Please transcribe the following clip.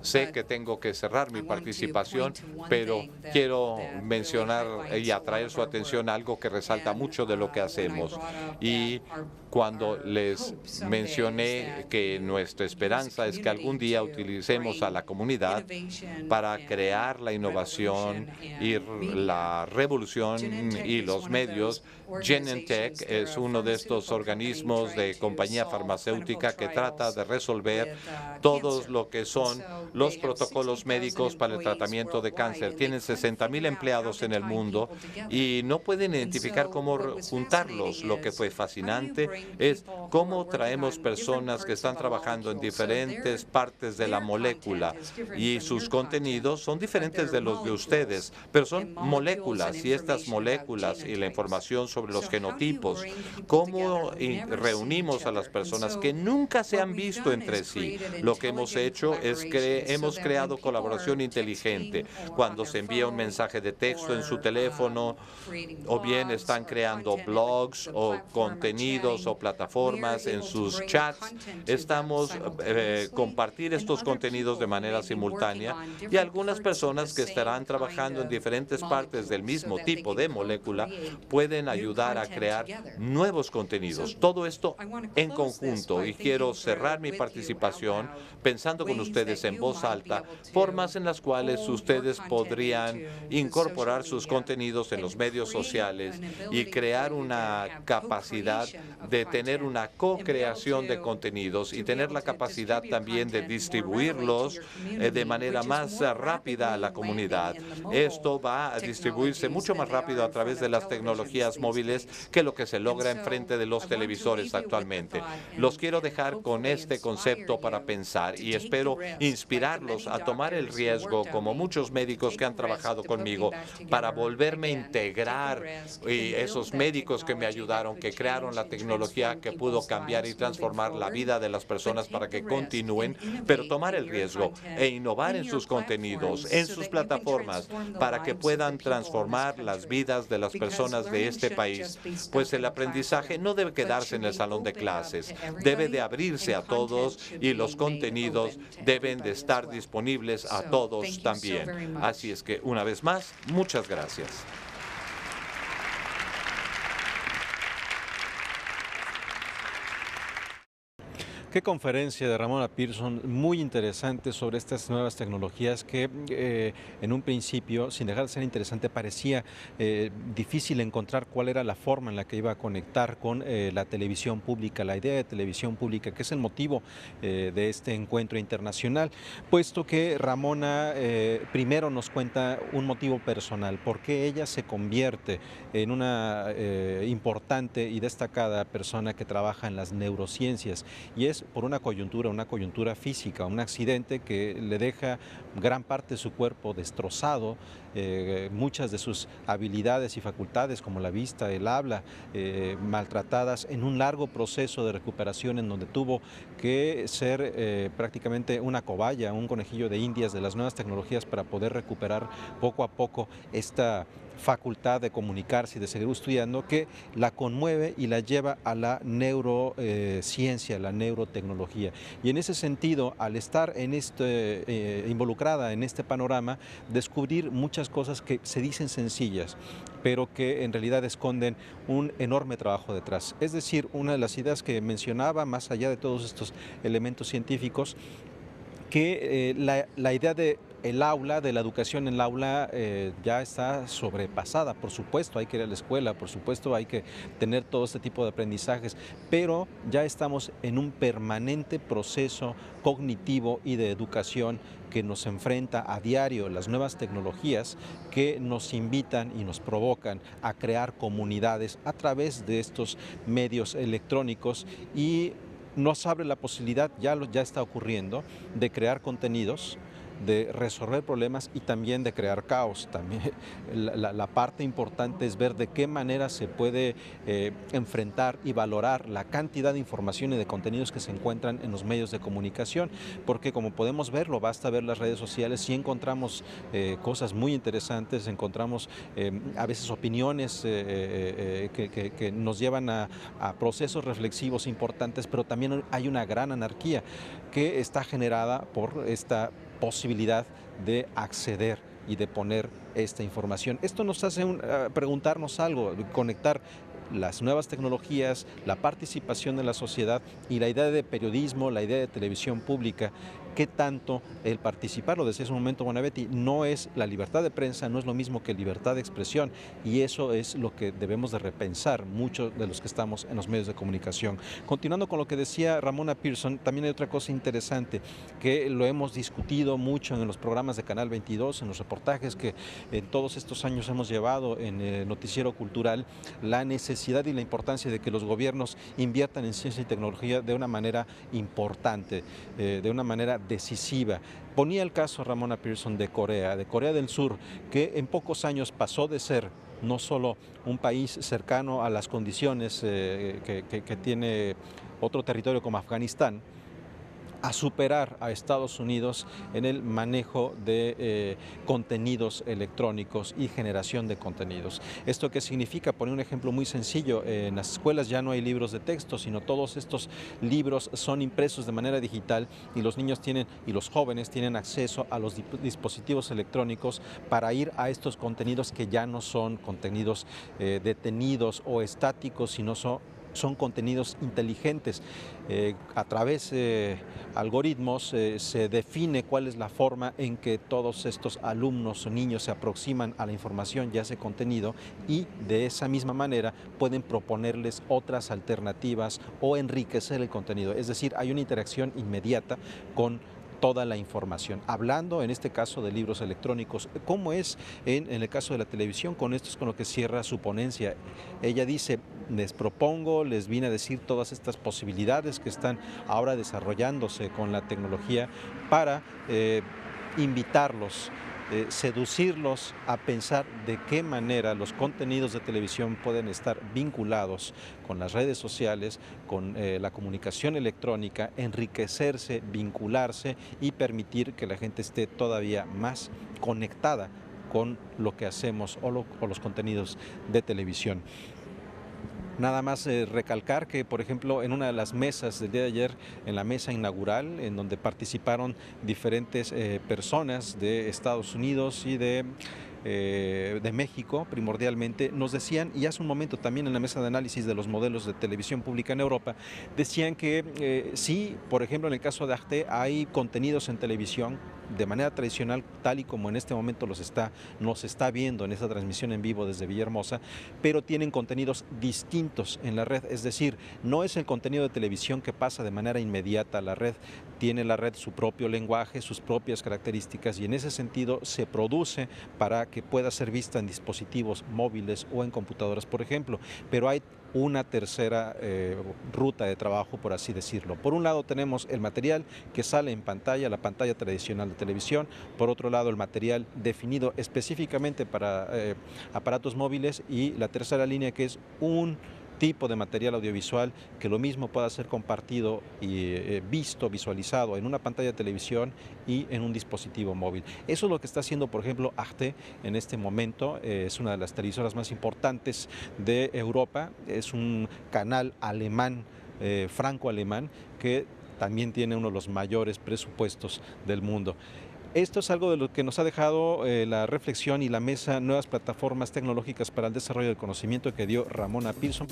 sé que tengo que cerrar mi participación, pero quiero mencionar y atraer su atención a algo que resalta mucho de lo que hacemos. Y cuando les mencioné que nuestra esperanza es que algún día utilicemos a la comunidad para crear la innovación y la revolución y los medios, Genentech es uno de estos organismos de compañía farmacéutica que trata de resolver todos lo que son los protocolos médicos para el tratamiento de cáncer. Tienen 60,000 empleados en el mundo y no pueden identificar cómo juntarlos. Lo que fue fascinante es cómo traemos personas que están trabajando en diferentes partes de la molécula y sus contenidos son diferentes de los de ustedes, pero son moléculas y estas moléculas y la información sobre los genotipos, cómo reunimos a las personas que nunca se han visto entre sí. Lo que hemos hecho es que hemos creado colaboración inteligente. Cuando se envía un mensaje de texto en su teléfono, o bien están creando blogs o contenidos o plataformas en sus chats, estamos compartir estos contenidos de manera simultánea y algunas personas que estarán trabajando en diferentes partes del mismo tipo de molécula pueden ayudar a crear nuevos contenidos. Todo esto en conjunto, y quiero cerrar mi participación pensando con ustedes en voz alta formas en las cuales ustedes podrían incorporar sus contenidos en los medios sociales y crear una capacidad de tener una co-creación de contenidos y tener la capacidad también de distribuirlos de manera más rápida a la comunidad. Esto va a distribuirse mucho más rápido a través de las tecnologías móviles que lo que se logra enfrente de los televisores actualmente. Los quiero dejar con este concepto para pensar y espero inspirarlos a tomar el riesgo, como muchos médicos que han trabajado conmigo, para volverme a integrar esos médicos que me ayudaron, que crearon la tecnología que pudo cambiar y transformar la vida de las personas para que continúen, pero tomar el riesgo e innovar en sus contenidos, en sus plataformas, para que puedan transformar las vidas de las personas de este país. Pues el aprendizaje no debe quedarse en el salón de clases, debe de abrirse a todos y los contenidos deben de estar disponibles a todos también. Así es que, una vez más, muchas gracias. Qué conferencia de Ramona Pearson, muy interesante sobre estas nuevas tecnologías que en un principio, sin dejar de ser interesante, parecía difícil encontrar cuál era la forma en la que iba a conectar con la televisión pública, la idea de televisión pública, que es el motivo de este encuentro internacional, puesto que Ramona primero nos cuenta un motivo personal, por qué ella se convierte en una importante y destacada persona que trabaja en las neurociencias, y es por una coyuntura física, un accidente que le deja gran parte de su cuerpo destrozado, muchas de sus habilidades y facultades como la vista, el habla, maltratadas en un largo proceso de recuperación en donde tuvo que ser prácticamente una cobaya, un conejillo de indias de las nuevas tecnologías para poder recuperar poco a poco esta facultad de comunicarse y de seguir estudiando, que la conmueve y la lleva a la neurociencia, la neurotecnología. Y en ese sentido, al estar en involucrada en este panorama, descubrir muchas cosas que se dicen sencillas, pero que en realidad esconden un enorme trabajo detrás. Es decir, una de las ideas que mencionaba, más allá de todos estos elementos científicos, que la idea de el aula, de la educación en el aula, ya está sobrepasada. Por supuesto hay que ir a la escuela, por supuesto hay que tener todo este tipo de aprendizajes, pero ya estamos en un permanente proceso cognitivo y de educación que nos enfrenta a diario las nuevas tecnologías, que nos invitan y nos provocan a crear comunidades a través de estos medios electrónicos, y nos abre la posibilidad, ya está ocurriendo, de crear contenidos de resolver problemas y también de crear caos. También la parte importante es ver de qué manera se puede enfrentar y valorar la cantidad de información y de contenidos que se encuentran en los medios de comunicación, porque como podemos verlo, basta ver las redes sociales y encontramos cosas muy interesantes, encontramos a veces opiniones que nos llevan a procesos reflexivos importantes, pero también hay una gran anarquía que está generada por esta posibilidad de acceder y de poner esta información. Esto nos hace preguntarnos algo, conectar las nuevas tecnologías, la participación de la sociedad y la idea de periodismo, la idea de televisión pública. ¿Qué tanto el participar? Lo decía hace un momento Bonavetti, no es la libertad de prensa, no es lo mismo que libertad de expresión, y eso es lo que debemos de repensar muchos de los que estamos en los medios de comunicación. Continuando con lo que decía Ramona Pearson, también hay otra cosa interesante que lo hemos discutido mucho en los programas de Canal 22, en los reportajes que en todos estos años hemos llevado en el noticiero cultural, la necesidad y la importancia de que los gobiernos inviertan en ciencia y tecnología de una manera importante, de una manera decisiva. Ponía el caso Ramona Pearson de Corea del Sur, que en pocos años pasó de ser no solo un país cercano a las condiciones que tiene otro territorio como Afganistán, a superar a Estados Unidos en el manejo de contenidos electrónicos y generación de contenidos. ¿Esto qué significa? Poner un ejemplo muy sencillo, en las escuelas ya no hay libros de texto, sino todos estos libros son impresos de manera digital y los niños y los jóvenes tienen acceso a los dispositivos electrónicos para ir a estos contenidos que ya no son contenidos detenidos o estáticos, sino son contenidos inteligentes. A través de algoritmos se define cuál es la forma en que todos estos alumnos o niños se aproximan a la información y a ese contenido, y de esa misma manera pueden proponerles otras alternativas o enriquecer el contenido. Es decir, hay una interacción inmediata con toda la información. Hablando en este caso de libros electrónicos, ¿cómo es en el caso de la televisión? Con esto es con lo que cierra su ponencia. Ella dice, les vine a decir todas estas posibilidades que están ahora desarrollándose con la tecnología para invitarlos, seducirlos a pensar de qué manera los contenidos de televisión pueden estar vinculados con las redes sociales, con la comunicación electrónica, enriquecerse, vincularse y permitir que la gente esté todavía más conectada con lo que hacemos o los contenidos de televisión. Nada más recalcar que, por ejemplo, en una de las mesas del día de ayer, en la mesa inaugural, en donde participaron diferentes personas de Estados Unidos y de México, primordialmente, nos decían, y hace un momento también en la mesa de análisis de los modelos de televisión pública en Europa, decían que sí, por ejemplo, en el caso de Arte, hay contenidos en televisión de manera tradicional, tal y como en este momento nos está viendo en esta transmisión en vivo desde Villahermosa, pero tienen contenidos distintos en la red, es decir, no es el contenido de televisión que pasa de manera inmediata a la red, tiene la red su propio lenguaje, sus propias características, y en ese sentido se produce para que pueda ser vista en dispositivos móviles o en computadoras, por ejemplo, pero hay una tercera ruta de trabajo, por así decirlo. Por un lado tenemos el material que sale en pantalla, la pantalla tradicional de televisión. Por otro lado, el material definido específicamente para aparatos móviles, y la tercera línea, que es un tipo de material audiovisual que lo mismo pueda ser compartido y visualizado en una pantalla de televisión y en un dispositivo móvil. Eso es lo que está haciendo, por ejemplo, Arte en este momento. Es una de las televisoras más importantes de Europa. Es un canal alemán, franco-alemán, que también tiene uno de los mayores presupuestos del mundo. Esto es algo de lo que nos ha dejado la reflexión y la mesa, nuevas plataformas tecnológicas para el desarrollo del conocimiento, que dio Ramona Pearson.